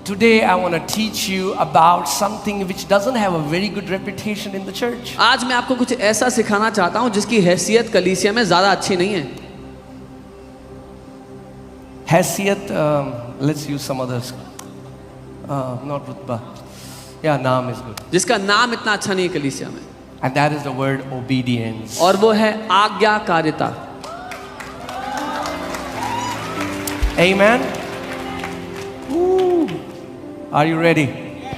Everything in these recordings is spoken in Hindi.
Today I want to teach you about something which doesn't have a very good reputation in the church. आज मैं आपको कुछ ऐसा सिखाना चाहता हूं जिसकी हैसियत कलीसिया में ज्यादा अच्छी नहीं है. Hasiyat, let's use some others. Not rutba. Yeah, naam is good. जिसका नाम इतना अच्छा नहीं है कलीसिया में. And that is the word obedience. और वो है आज्ञाकारिता. Amen. Woo. Are you ready?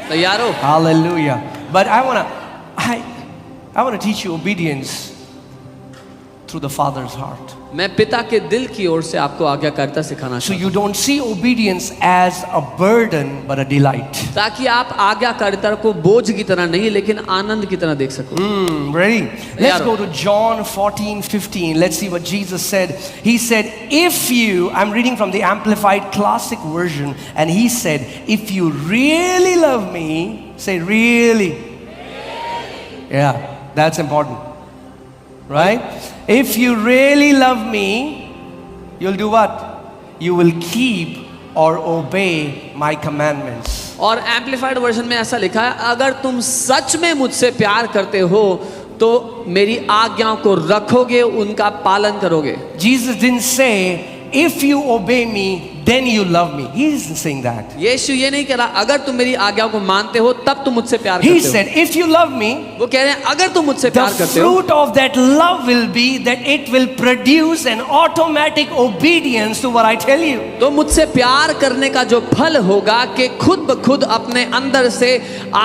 तैयार हो? Hallelujah. But I want to teach you obedience through the Father's heart. मैं पिता के दिल की ओर से आपको आज्ञाकारिता सिखाना So चाहता you don't see obedience as a burden but a delight. हूं ताकि आप आज्ञाकारिता को बोझ की तरह नहीं लेकिन आनंद की तरह देख सको. Ready? Let's go to John 14:15. Let's see what Jesus said. He said, if you, I'm reading from the Amplified Classic Version, and he said, if you really love me, say really. Yeah, that's important. Right? If you really love me, you'll do what? You will keep or obey my commandments. और एम्पलीफाइड वर्जन में ऐसा लिखा है, अगर तुम सच में मुझसे प्यार करते हो तो मेरी आज्ञाओं को रखोगे, उनका पालन करोगे. Jesus didn't say, if you obey me, then you love me. He isn't saying that. यीशु ये नहीं कह रहा अगर तुम मेरी आज्ञाओं को मानते हो तब तुम मुझसे प्यार He करते हो. said, if you love me, वो कह रहे हैं अगर तुम मुझसे the प्यार करते हो fruit of that love will be that it will produce an automatic obedience to what I tell you. तो मुझसे प्यार करने का जो फल होगा कि खुद ब खुद अपने अंदर से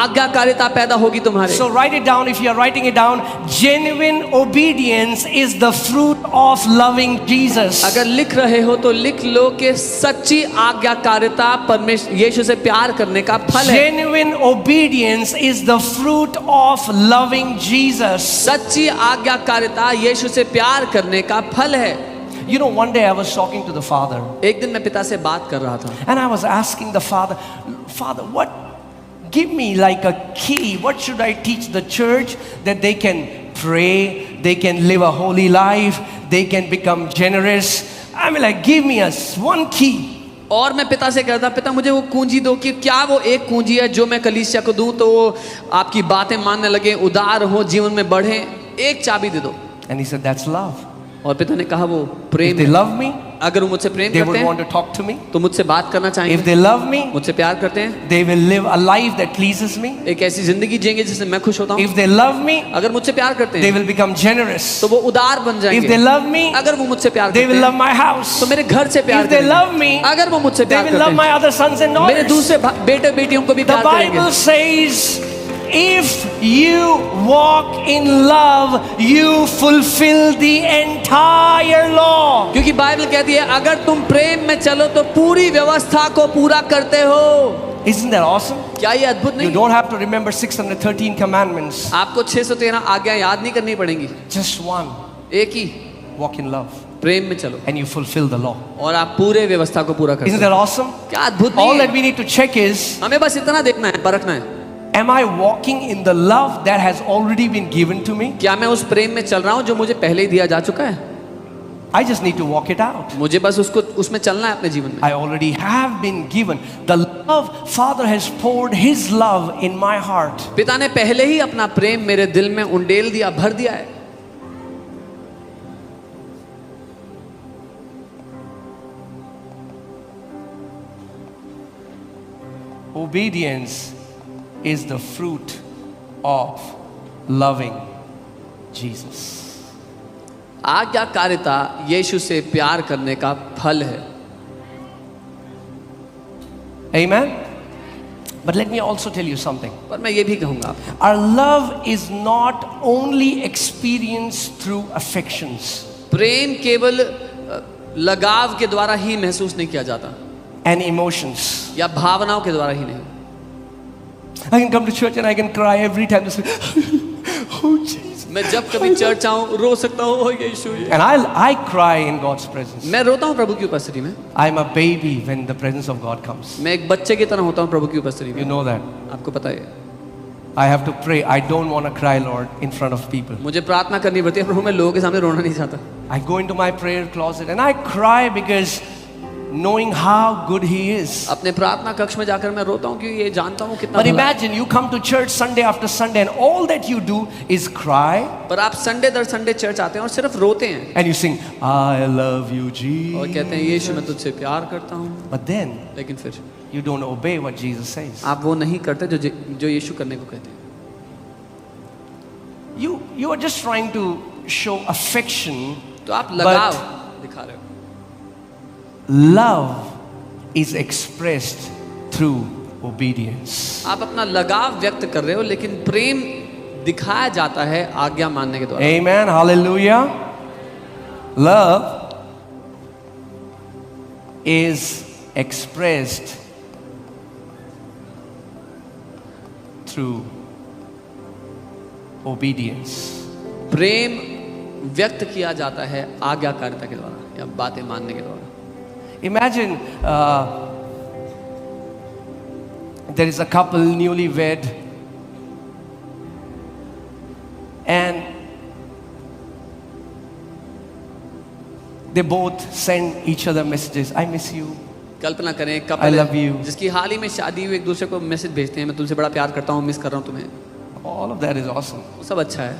आज्ञाकारिता पैदा होगी तुम्हारे. So write it down if you are writing it down. Genuine obedience is the fruit of loving Jesus. अगर लिख रहे हो तो लिख लो कि सच्ची आज्ञाकारिता परमेश्वर यीशु से प्यार करने का फल है. Genuine obedience is the fruit of loving Jesus. सच्ची आज्ञाकारिता यीशु से प्यार करने का फल है. You know, one day I was talking to the Father, एक दिन मैं पिता से बात कर रहा था and I was asking the Father, what, give me like a key. What should I teach the church that they can pray, they can live a holy life, they can become generous. I mean, like, give me one key. और मैं पिता से कहता, पिता मुझे वो कुंजी दो कि क्या वो एक कुंजी है जो मैं कलीसिया को दूं तो वो आपकी बातें मानने लगे, उदार हो, जीवन में बढ़े. एक चाबी दे दो. And he said, that's love. और पिता ने कहा वो If प्रेम they है. love me, अगर वो मुझसे प्रेम they करते would want हैं to talk to me. तो मुझसे बात करना If चाहेंगे. they love me, मुझसे प्यार करते हैं they will live a life that pleases me. एक ऐसी जिंदगी जिएंगे जिससे मैं खुश होता हूँ. If they love me, अगर मुझसे प्यार करते they हैं will become generous. तो वो उदार बन If they जाएंगे. love me, अगर वो मुझसे प्यार they करते will love हैं my house. तो मेरे घर से प्यार If they करेंगे. love me, अगर वो मुझसे they प्यार will करते love हैं my other sons and मेरे daughters. दूसरे बेटे बेटियों को भी The प्यार Bible करेंगे. says, if you walk in love, you fulfill the entire law. क्योंकि बाइबल कहती है अगर तुम प्रेम में चलो तो पूरी व्यवस्था को पूरा करते हो. Isn't that awesome? क्या ये अद्भुत You नहीं? don't have to remember 613 commandments. आपको 613 आज्ञा याद नहीं करनी पड़ेंगी. Just one. एक ही, Walk in love. प्रेम में चलो And you fulfill the law. और आप पूरे व्यवस्था को पूरा करते Isn't हो. that awesome? क्या अद्भुत All नहीं that है? we need to check is, हमें बस इतना देखना है, परखना है. am I walking in the love that has already been given to me? क्या मैं उस प्रेम में चल रहा हूँ जो मुझे पहले ही दिया जा चुका है? I just need to walk it out. मुझे बस उसको उसमें चलना है अपने जीवन में. I already have been given. The love, Father has poured His love in my heart. पिता ने पहले ही अपना प्रेम मेरे दिल में उंडेल दिया, भर दिया है. Obedience is the fruit of loving Jesus. आज्ञाकारिता यीशु से प्यार करने का फल है. Amen? But let me also tell you something. पर मैं ये भी कहूँगा, Our love is not only experienced through affections प्रेम केवल लगाव के द्वारा ही महसूस नहीं किया जाता and emotions. या भावनाओं के द्वारा ही नहीं. I can come to church and I can cry every time. Oh Jesus. मैं जब कभी चर्च आऊँ रो सकता हूँ, ओ यीशु. And I cry in God's presence. मैं रोता हूँ प्रभु की उपस्थिति में. I'm a baby when the presence of God comes. मैं एक बच्चे की तरह होता हूँ प्रभु की उपस्थिति You में. know that. आपको पता है. I have to pray. I don't want to cry, Lord, in front of people. मुझे प्रार्थना करनी पड़ती है, प्रभु मैं लोगों के सामने रोना नहीं चाहता. I go into my prayer closet and I cry because knowing how good He is. अपने प्रार्थना कक्ष में जाकर मैं रोता हूँ क्योंकि ये जानता हूँ कितना But भला है। imagine you come to church Sunday after Sunday and all that you do is cry पर आप संडे दर संडे चर्च आते हैं और सिर्फ रोते हैं and you sing, I love you, और Jesus. कहते हैं यीशु मैं तुझसे प्यार करता हूँ, But then लेकिन फिर you don't obey what Jesus says. आप वो नहीं करते जो यीशु करने को कहते हैं। You are just trying to show affection. तो आप लगाव दिखा रहे हो। Love is expressed through obedience. आप अपना लगाव व्यक्त कर रहे हो लेकिन प्रेम दिखाया जाता है आज्ञा मानने के द्वारा। Amen. Hallelujah. Love is expressed through obedience. प्रेम व्यक्त किया जाता है आज्ञाकारिता के द्वारा या बातें मानने के द्वारा। Imagine there is a couple newlywed and they both send each other messages. I miss you. कल्पना करें I कपल love you. जिसकी हाल ही में शादी हुई एक दूसरे को मैसेज भेजते हैं मैं तुमसे बड़ा प्यार करता हूँ, मिस कर रहा हूँ तुम्हें। All of that is awesome. वो सब अच्छा है।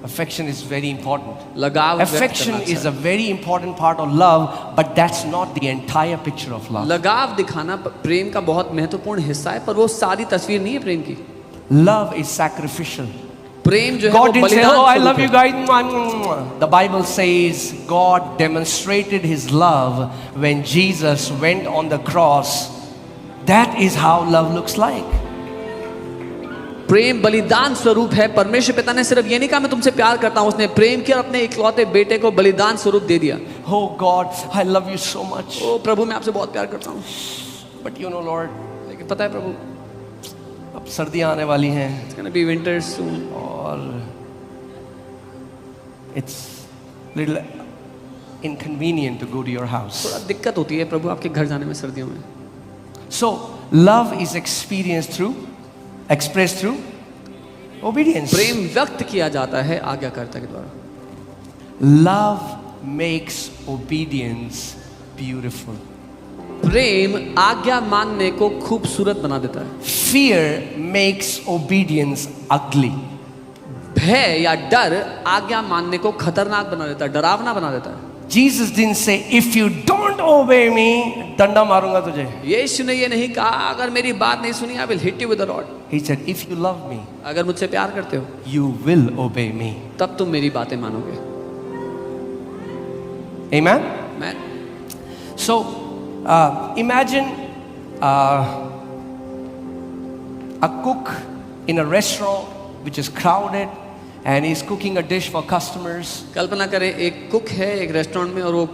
Affection is very important. लगाव व्यक्त Affection करना is अच्छा a very important part of love, but that's not the entire picture of है। love. लगाव दिखाना प्रेम का बहुत महत्वपूर्ण हिस्सा है पर वो सारी तस्वीर नहीं है प्रेम की। Love is sacrificial. प्रेम जो है वो God didn't say, बलिदान oh, I स्वरूप love you है। guys. The Bible says God demonstrated His love when Jesus went on the cross. That is how love looks like. प्रेम बलिदान स्वरूप है। परमेश्वर पिता ने सिर्फ ये नहीं कहा मैं तुमसे प्यार करता हूँ, उसने प्रेम किया और अपने इकलौते बेटे को बलिदान स्वरूप दे दिया। Oh God, I love you so much. ओ प्रभु मैं आपसे बहुत प्यार करता हूँ, But you know, Lord, लेकिन पता है प्रभु अब सर्दियाँ आने वाली हैं it's gonna be winter soon। और it's little inconvenient to go to your house. थोड़ा दिक्कत होती है प्रभु आपके घर जाने में सर्दियों में। So love is expressed through obedience. प्रेम व्यक्त किया जाता है आज्ञाकारिता के द्वारा। Love makes obedience beautiful. प्रेम आज्ञा मानने को खूबसूरत बना देता है। Fear makes obedience ugly. भय या डर आज्ञा मानने को खतरनाक बना देता है, डरावना बना देता है। Jesus didn't say, if you don't obey me, डंडा मारूंगा तुझे. यीशु ने ये नहीं कहा अगर मेरी बात नहीं सुनी I will hit you with a rod। He said, if you love me, अगर मुझसे प्यार करते हो you will obey me. तब तुम मेरी बातें मानोगे। Amen? मैं So, imagine a cook in a restaurant which is crowded and he's cooking a dish for customers. कल्पना करें एक कुक है एक रेस्टोरेंट में और वो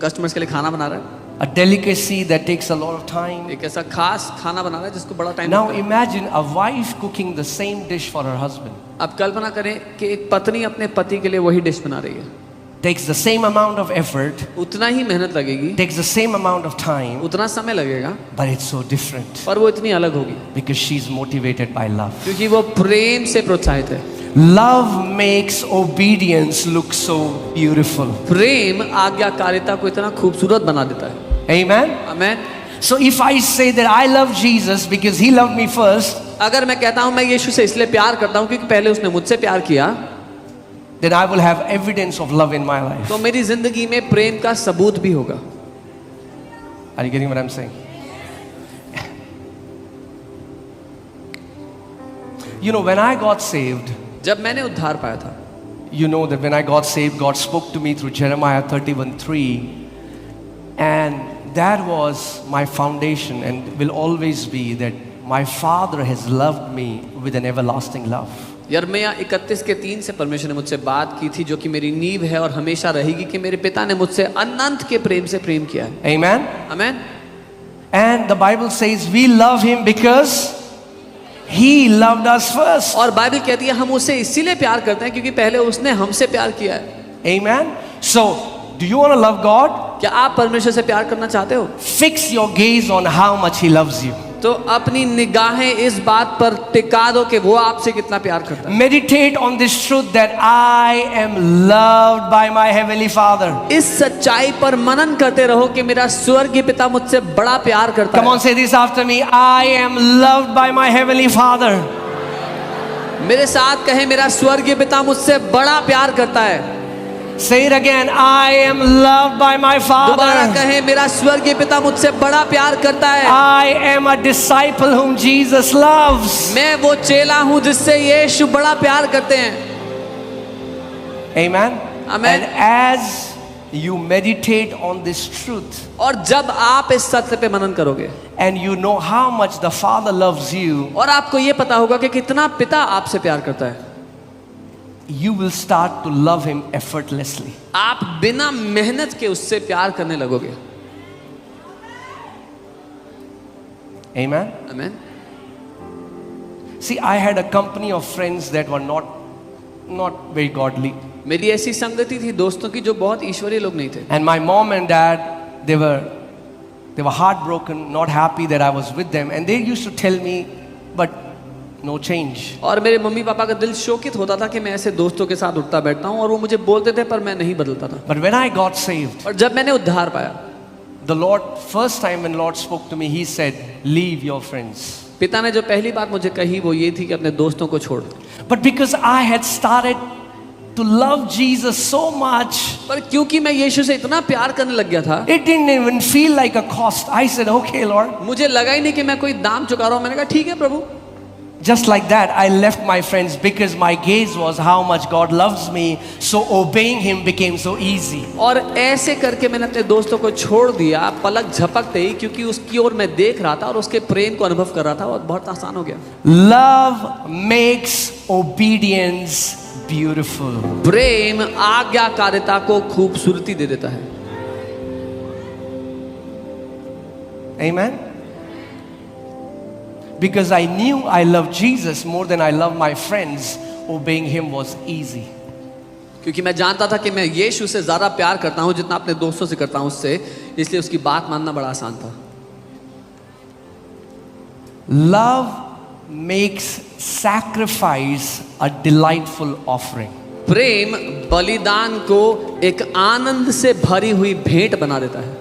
कस्टमर्स के लिए खाना बना रहा है। A delicacy that takes a lot of time. एक ऐसा खास खाना बना रहा है जिसको बड़ा टाइम Now लगता है। imagine a wife cooking the same dish for her husband. अब कल्पना करें कि एक पत्नी अपने पति के लिए वही डिश बना रही है। Takes the same amount of effort, उतना ही मेहनत लगेगी, takes the same amount of time, उतना समय लगेगा, but it's so different पर वो इतनी अलग होगी because she's motivated by love. क्योंकि वो प्रेम से प्रोत्साहित है। Love makes obedience look so beautiful. प्रेम आज्ञाकारिता को इतना खूबसूरत बना देता है। Amen? Amen. So if I say that I love Jesus because He loved me first, अगर मैं कहता हूँ मैं यीशु से इसलिए प्यार करता हूँ क्योंकि पहले उसने मुझसे प्यार किया, then I will have evidence of love in my life. तो मेरी जिंदगी में प्रेम का सबूत भी होगा। Are you getting what I'm saying? You know, when I got saved, जब मैंने उद्धार पाया था, you know that when I got saved, God spoke to me through Jeremiah 31:3, and that was my foundation and will always be that my Father has loved me with an everlasting love. यिर्मयाह 31:3 से परमेश्वर ने मुझसे बात की थी जो कि मेरी नींव है और हमेशा रहेगी कि मेरे पिता ने मुझसे अनंत के प्रेम से प्रेम किया है। Amen? Amen. And the Bible says we love Him because He loved us first. और बाइबल कहती है हम उससे इसीलिए प्यार करते हैं क्योंकि पहले उसने हमसे प्यार किया है। Amen? So, do you want to love God? क्या आप परमेश्वर से प्यार करना चाहते हो? Fix your gaze on how much He loves you. तो अपनी निगाहें इस बात पर टिका दो कि वो आपसे कितना प्यार करता है। Meditate on this truth that I am loved by my heavenly Father. इस सच्चाई पर मनन करते रहो कि मेरा स्वर्गीय पिता मुझसे बड़ा प्यार करता Come है। on, say this after me. I am loved by my heavenly Father. मेरे साथ कहे, मेरा स्वर्गीय पिता मुझसे बड़ा प्यार करता है। Say it again. I am loved by my दोबारा Father. कहे, मेरा स्वर्गीय पिता मुझसे बड़ा प्यार करता है। I am a disciple whom Jesus loves. मैं वो चेला हूं जिससे यीशु बड़ा प्यार करते हैं। Amen. Amen. And as you meditate on this truth, और जब आप इस सत्य पे मनन करोगे and you know how much the Father loves you, और आपको ये पता होगा कि कितना पिता आपसे प्यार करता है, you will start to love Him effortlessly. आप बिना मेहनत के उससे प्यार करने लगोगे। Amen. आमीन। See, I had a company of friends that were not very godly. मेरी ऐसी संगति थी दोस्तों की जो बहुत ईश्वरीय लोग नहीं थे। And my mom and dad, they were heartbroken, not happy that I was with them. And they used to tell me, but no change. और मेरे मम्मी पापा का दिल शोकित होता था कि मैं ऐसे दोस्तों के साथ उठता बैठता हूँ, और वो मुझे बोलते थे पर मैं नहीं बदलता था। But when I got saved, और जब मैंने उद्धार पाया, the Lord, first time when Lord spoke to me, He said, leave your friends. पिता ने जो पहली बात मुझे कही वो ये थी कि अपने दोस्तों को छोड़। But because I had started to love Jesus so much, पर क्योंकि मैं यीशु से इतना प्यार करने लग गया था, it didn't even feel like a cost. I said, okay, Lord. मुझे लगा ही नहीं कि मैं कोई दाम चुका रहा हूँ। मैंने कहा ठीक है प्रभु। Just like that, I left my friends because my gaze was how much God loves me. So obeying Him became so easy. और ऐसे करके मैंने अपने दोस्तों को छोड़ दिया पलक झपकते ही, क्योंकि उसकी ओर मैं देख रहा था और उसके प्रेम को अनुभव कर रहा था, और बहुत आसान हो गया। Love makes obedience beautiful. प्रेम आज्ञाकारिता को खूबसूरती दे देता है। Amen. Because I knew I loved Jesus more than I love my friends, obeying Him was easy. क्योंकि मैं जानता था कि मैं यीशु से ज्यादा प्यार करता हूं जितना अपने दोस्तों से करता हूं उससे, इसलिए उसकी बात मानना बड़ा आसान था। Love makes sacrifice a delightful offering. प्रेम बलिदान को एक आनंद से भरी हुई भेंट बना देता है।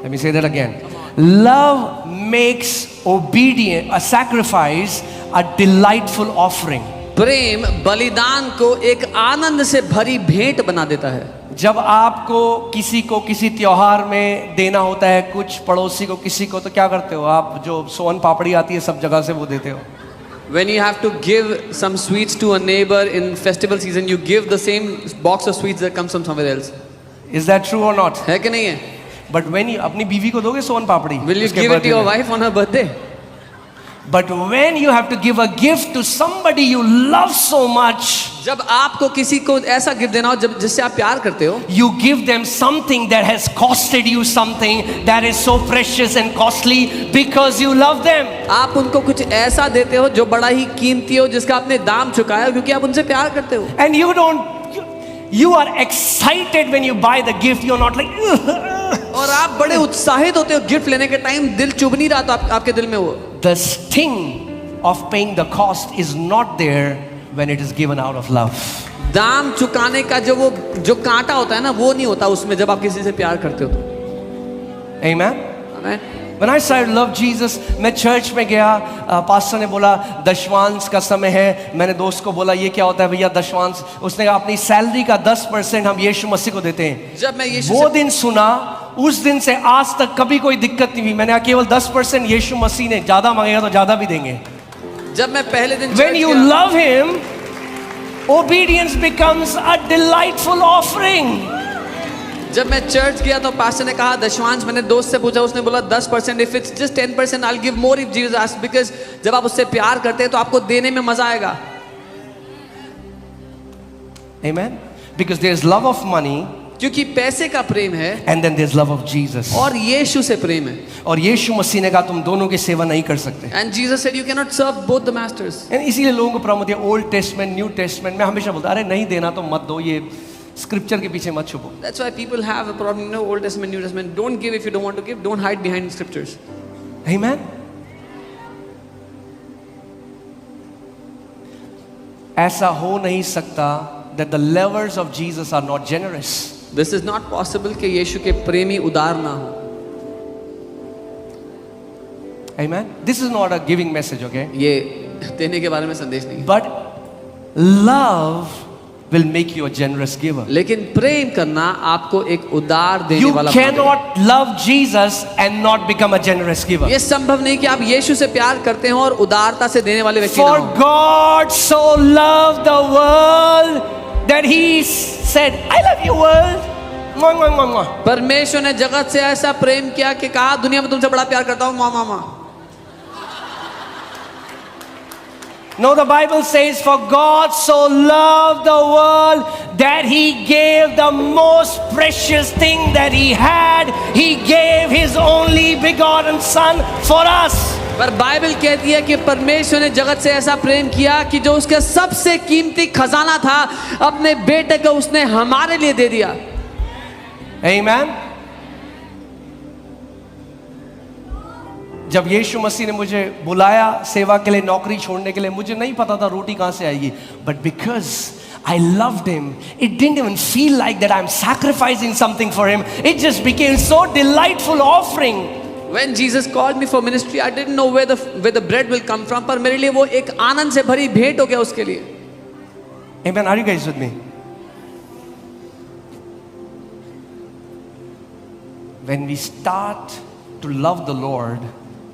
Let me say that again. Love makes a sacrifice a delightful offering. प्रेम बलिदान को एक आनंद से भरी भेंट बना देता है। जब आपको किसी त्योहार में देना होता है, कुछ पड़ोसी को, किसी को, तो क्या करते हो आप? जो सोन पापड़ी आती है सब जगह से वो देते हो। When you have to give some sweets to a neighbor in festival season, you give the same box of sweets that comes from somewhere else. Is that true or not? है कि नहीं है? But when you अपनी बीवी को दोगे सोन पापड़ी, Will you उसके give it to birthday your में। wife on her birthday? But when you have to give a gift to somebody you love so much, जब आपको किसी को ऐसा गिफ्ट देना हो जब जिससे आप प्यार करते हो, you give them something that has costed you something that is so precious and costly because you love them. आप उनको कुछ ऐसा देते हो जो बड़ा ही कीमती हो, जिसका आपने दाम चुकाया क्योंकि आप उनसे प्यार करते हो। And you are excited when you buy the gift. You're not like और आप बड़े उत्साहित होते हो गिफ्ट लेने के टाइम, दिल चुभ नहीं रहा तो आपके दिल में वो। the sting of paying the cost is not there when it is given out of love. दाम चुकाने का जो कांटा होता है ना, वो नहीं होता उसमें जब आप किसी से प्यार करते हो तो। Amen. Amen. When I started to love Jesus, मैं चर्च में गया, पास्टर ने बोला दशवांश का समय है। मैंने दोस्त को बोला ये क्या होता है भैया दशवांश? उसने कहा अपनी सैलरी का 10% हम यीशु मसीह को देते हैं। जब मैं यीशु वो दिन सुना, उस दिन से आज तक कभी कोई दिक्कत नहीं हुई। मैंने कहा केवल 10% यीशु मसीह ने, ज्यादा मांगेगा तो ज्यादा भी देंगे। जब मैं पहले दिन When you love Him, obedience becomes a delightful offering. जब मैं चर्च गया तो पास्टर ने कहा दशवांश, मैंने दोस्त से पूछा, उसने बोला 10%, if it's just 10% I'll give more if Jesus asks, because जब आप उससे प्यार करते हैं तो आपको देने में मजा आएगा। Amen. Because there's love of money क्योंकि पैसे का प्रेम है and then there's love of Jesus. और यीशु से प्रेम है। और यीशु मसीह ने कहा तुम दोनों की सेवा नहीं कर सकते। And Jesus said you cannot serve both the masters. इसीलिए लोगों को प्रॉब्लम होती है ओल्ड टेस्टमेंट न्यू टेस्टमेंट में। हमेशा बोलता अरे नहीं देना तो मत दो, ये स्क्रिप्चर के पीछे मत छुपो। That's why people have a problem, Old Testament, New Testament. Don't give if you don't want to give. Don't hide behind scriptures. Amen. ऐसा हो नहीं सकता that the lovers of Jesus are not generous. This is not possible कि यीशु के प्रेमी उदार ना हो. Amen. This is not a giving message, okay? ये देने के बारे में संदेश नहीं है. But love will make you a generous giver. लेकिन प्रेम करना आपको एक उदार देने You वाला बनाएगा. cannot love Jesus and not become a generous giver. ये संभव नहीं कि आप यीशु से प्यार करते हो और उदारता से देने वाले व्यक्ति ना For हो. God so loved the world that He said, I love you world. Mwah, mwah, mwah, mwah. परमेश्वर ने जगत से ऐसा प्रेम किया कि कहा दुनिया में तुमसे बड़ा प्यार करता हूँ मामा. No, the Bible says, for God so loved the world that He gave the most precious thing that He had. He gave His only begotten Son for us. पर बाइबल कहती है कि परमेश्वर ने जगत से ऐसा प्रेम किया कि जो उसके सबसे कीमती खजाना था, अपने बेटे को उसने हमारे लिए दे दिया. Amen. जब यीशु मसीह ने मुझे बुलाया सेवा के लिए, नौकरी छोड़ने के लिए, मुझे नहीं पता था रोटी कहाँ से आएगी. But because I loved Him, it didn't even feel like that I'm sacrificing something for Him. It just became so delightful offering. When Jesus called me for ministry, I didn't know where the bread will come from. पर मेरे लिए वो एक आनंद से भरी भेंट हो गया उसके लिए. Amen. Are you guys with me? When we start to love the Lord,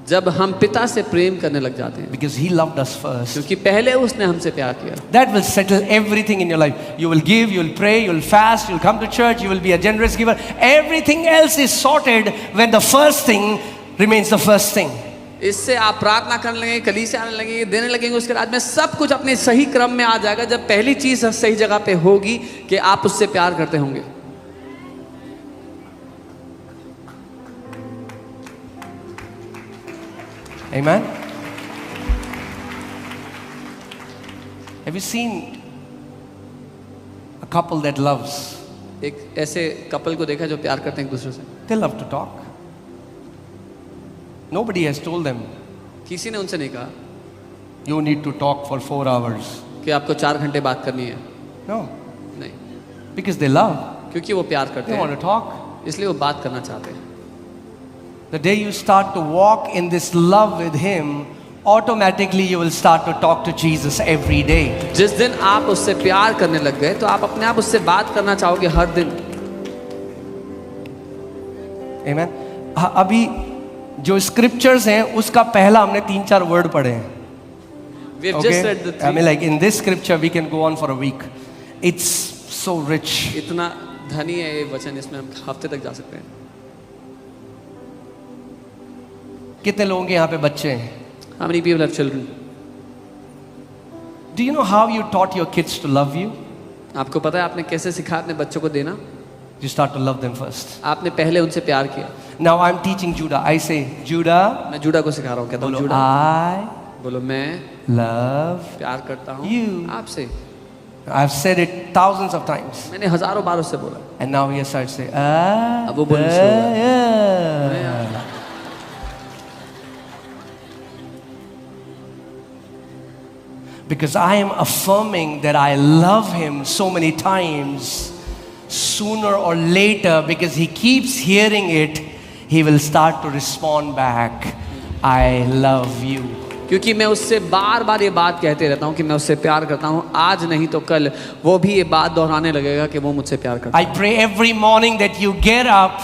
जब हम पिता से प्रेम करने लग जाते हैं, because He loved us first, क्योंकि पहले उसने हमसे प्यार किया, that will settle everything in your life. You will give, you will pray, you will fast, you will come to church, you will be a generous giver. Everything else is sorted when the first thing remains the first thing. इससे आप प्रार्थना करने लगेंगे, कलीसिया आने लगेंगे, देने लगेंगे, उसके बाद में सब कुछ अपने सही क्रम में आ जाएगा जब पहली चीज सही जगह पे होगी कि आप उससे प्यार करते होंगे. Amen. Have you seen a couple that loves? एक ऐसे कपल को देखा जो प्यार करते हैं एक दूसरे से. They love to talk. Nobody has told them किसी ने उनसे नहीं कहा you need to talk for 4 hours. कि आपको 4 घंटे बात करनी है. No, नहीं, because they love. क्योंकि वो प्यार करते They want हैं, to talk. इसलिए वो बात करना चाहते हैं. The day you start to walk in this love with Him, automatically you will start to talk to Jesus every day. जिस दिन आप उससे प्यार करने लग गए तो आप अपने आप उससे बात करना चाहोगे हर दिन. Amen. अभी जो स्क्रिप्चर्स हैं उसका पहला हमने 3-4 वर्ड पढ़े हैं. We have just read the I mean, like in this scripture we can go on for a week. It's so rich. इतना धनी है ये वचन, इसमें हम हफ्ते तक जा सकते हैं. कितने लोगों के यहाँ पे बच्चे हैं? How many people have children? Do you know how you taught your kids to love you? आपको पता है आपने कैसे सिखाया अपने बच्चों को देना? You start to love them first. आपने पहले उनसे प्यार किया. Now I'm teaching Judah. I say, Judah, मैं जूडा को सिखा रहा हूँ, कहता हूँ बोलो, जूडा, I बोलो मैं love. प्यार करता हूँ You. आपसे. I've said it thousands of times. मैंने हजारों बार उससे बोला. And now he starts to say, अब वो बोलना शुरू हो गया. yeah. Because I am affirming that I love Him so many times, sooner or later, because He keeps hearing it, He will start to respond back, I love you. क्योंकि मैं उससे बार बार ये बात कहते रहता हूँ कि मैं उससे प्यार करता हूँ. आज नहीं तो कल वो भी ये बात दोहराने लगेगा कि वो मुझसे प्यार करता है. I pray every morning that you get up,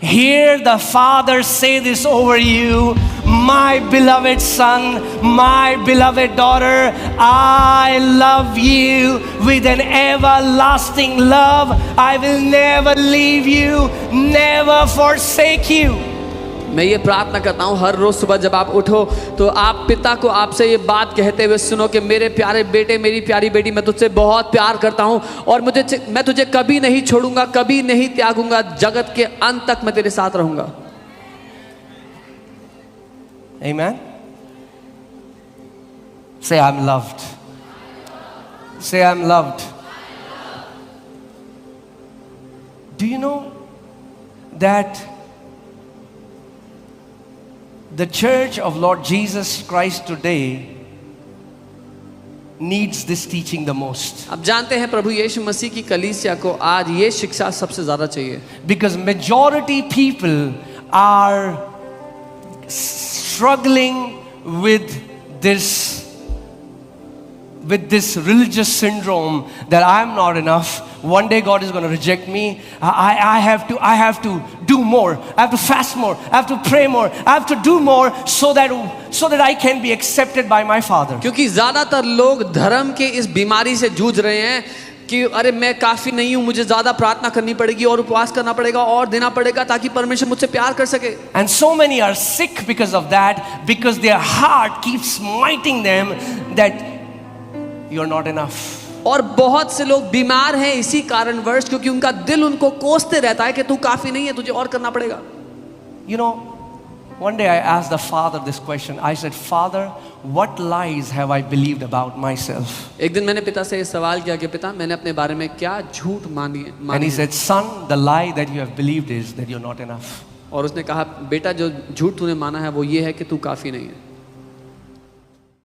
hear the Father say this over you, my beloved son, my beloved daughter, I love you with an everlasting love. I will never leave you, never forsake you. मैं ये प्रार्थना करता हूँ हर रोज सुबह जब आप उठो तो आप पिता को आपसे ये बात कहते हुए सुनो कि मेरे प्यारे बेटे, मेरी प्यारी बेटी, मैं तुझसे बहुत प्यार करता हूँ और मैं तुझे कभी नहीं छोड़ूंगा, कभी नहीं त्यागूंगा, जगत के अंत तक मैं तेरे साथ रहूंगा. Amen. Say, I'm loved. Say, I'm loved. Do you know that the church of Lord Jesus Christ today needs this teaching the most. अब जानते हैं प्रभु यीशु मसीह की कलीसिया को आज ये शिक्षा सबसे ज्यादा चाहिए, Because majority people are struggling with this religious syndrome that I'm not enough. One day God is going to reject me. I have to do more. I have to fast more. I have to pray more. I have to do more so that I can be accepted by my Father. क्योंकि ज्यादातर लोग धर्म के इस बीमारी से जूझ रहे हैं कि अरे मैं काफी नहीं हूं, मुझे ज्यादा प्रार्थना करनी पड़ेगी और उपवास करना पड़ेगा और देना पड़ेगा ताकि परमेश्वर मुझसे प्यार कर सके. And so many are sick because of that, because their heart keeps smiting them that you're not enough. और बहुत से लोग बीमार हैं इसी कारणवश, क्योंकि उनका दिल उनको कोसते रहता है कि तू काफी नहीं है, तुझे और करना पड़ेगा. You know, one day I asked the Father this question. I said, Father, what lies have I believed about myself? एक दिन मैंने पिता से ये सवाल किया कि पिता, मैंने अपने बारे में क्या झूठ मानी And he said, Son, the lie that you have believed is that you're not enough. और उसने कहा, बेटा जो झूठ तूने माना है वो ये है कि तू काफी नहीं है.